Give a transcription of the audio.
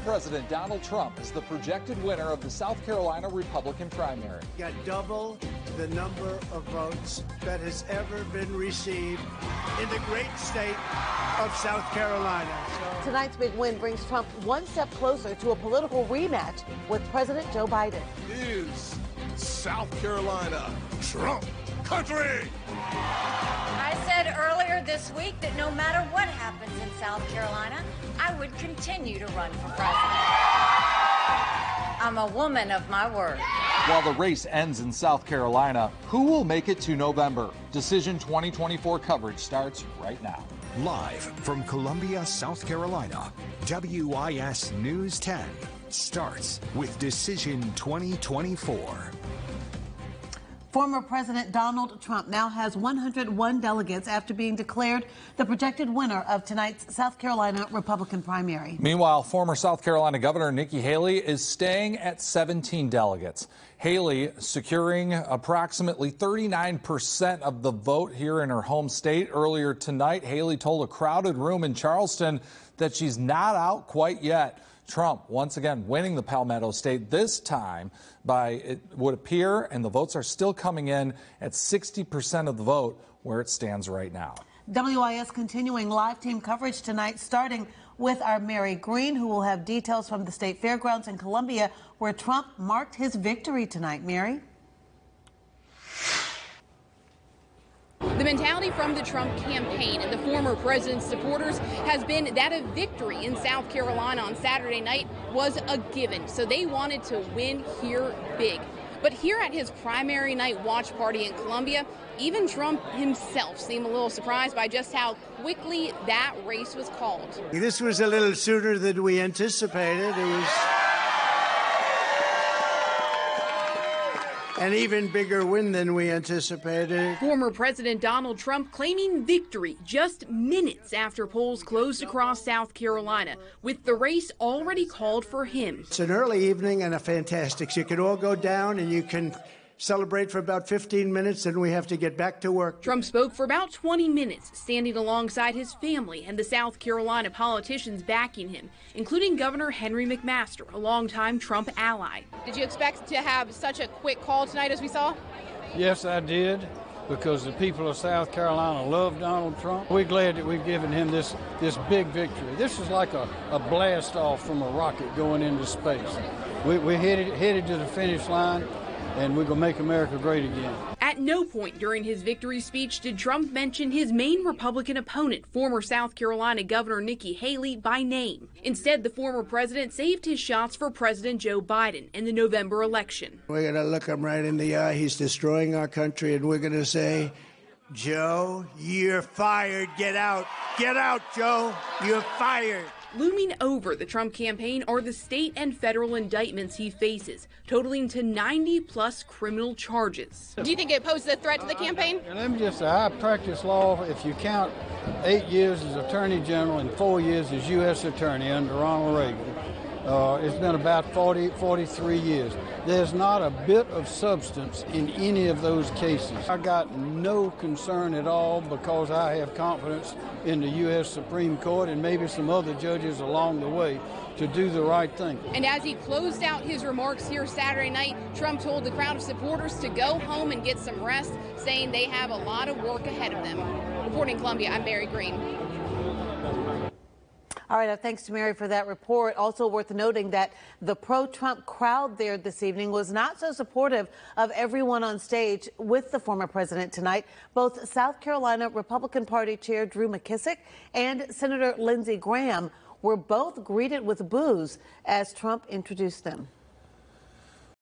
President Donald Trump is the projected winner of the South Carolina Republican primary. Got double the number of votes that has ever been received in the great state of South Carolina. Tonight's big win brings Trump one step closer to a political rematch with President Joe Biden. Is South Carolina Trump country? I said earlier this week that no matter what happens in South Carolina, I would continue to run for president. I'm a woman of my word. While the race ends in South Carolina, who will make it to November? Decision 2024 coverage starts right now. Live from Columbia, South Carolina, WIS News 10 starts with Decision 2024. Former President Donald Trump now has 101 delegates after being declared the projected winner of tonight's South Carolina Republican primary. Meanwhile, former South Carolina Governor Nikki Haley is staying at 17 delegates. Haley securing approximately 39% of the vote here in her home state. Earlier tonight, Haley told a crowded room in Charleston that she's not out quite yet. Trump once again winning the Palmetto State, this time by, it would appear, and the votes are still coming in at 60% of the vote where it stands right now. WIS continuing live team coverage tonight, starting with our Mary Green, who will have details from the state fairgrounds in Columbia, where Trump marked his victory tonight. Mary? The mentality from the Trump campaign and the former president's supporters has been that a victory in South Carolina on Saturday night was a given. So they wanted to win here big. But here at his primary night watch party in Columbia, even Trump himself seemed a little surprised by just how quickly that race was called. This was a little sooner than we anticipated. It was an even bigger win than we anticipated. Former President Donald Trump claiming victory just minutes after polls closed across South Carolina, with the race already called for him. It's an early evening and a fantastic. You can all go down and you can celebrate for about 15 minutes, and we have to get back to work. Trump spoke for about 20 minutes, standing alongside his family and the South Carolina politicians backing him, including Governor Henry McMaster, a longtime Trump ally. Did you expect to have such a quick call tonight as we saw? Yes, I did, because the people of South Carolina love Donald Trump. We're glad that we've given him this big victory. This is like a blast off from a rocket going into space. We're headed to the finish line, and we're going to make America great again. At no point during his victory speech did Trump mention his main Republican opponent, former South Carolina Governor Nikki Haley, by name. Instead, the former president saved his shots for President Joe Biden in the November election. We're going to look him right in the eye. He's destroying our country, and we're going to say, Joe, you're fired. Get out. Get out, Joe. You're fired. Looming over the Trump campaign are the state and federal indictments he faces, totaling to 90-plus criminal charges. Do you think it poses a threat to the campaign? Let me just say, I practiced law, if you count 8 years as Attorney General and 4 years as U.S. Attorney under Ronald Reagan. It's been about 43 years. There's not a bit of substance in any of those cases. I got no concern at all because I have confidence in the U.S. Supreme Court and maybe some other judges along the way to do the right thing. And as he closed out his remarks here Saturday night, Trump told the crowd of supporters to go home and get some rest, saying they have a lot of work ahead of them. Reporting in Columbia, I'm Mary Green. All right, thanks to Mary for that report. Also worth noting that the pro-Trump crowd there this evening was not so supportive of everyone on stage with the former president tonight. Both South Carolina Republican Party Chair Drew McKissick and Senator Lindsey Graham were both greeted with boos as Trump introduced them.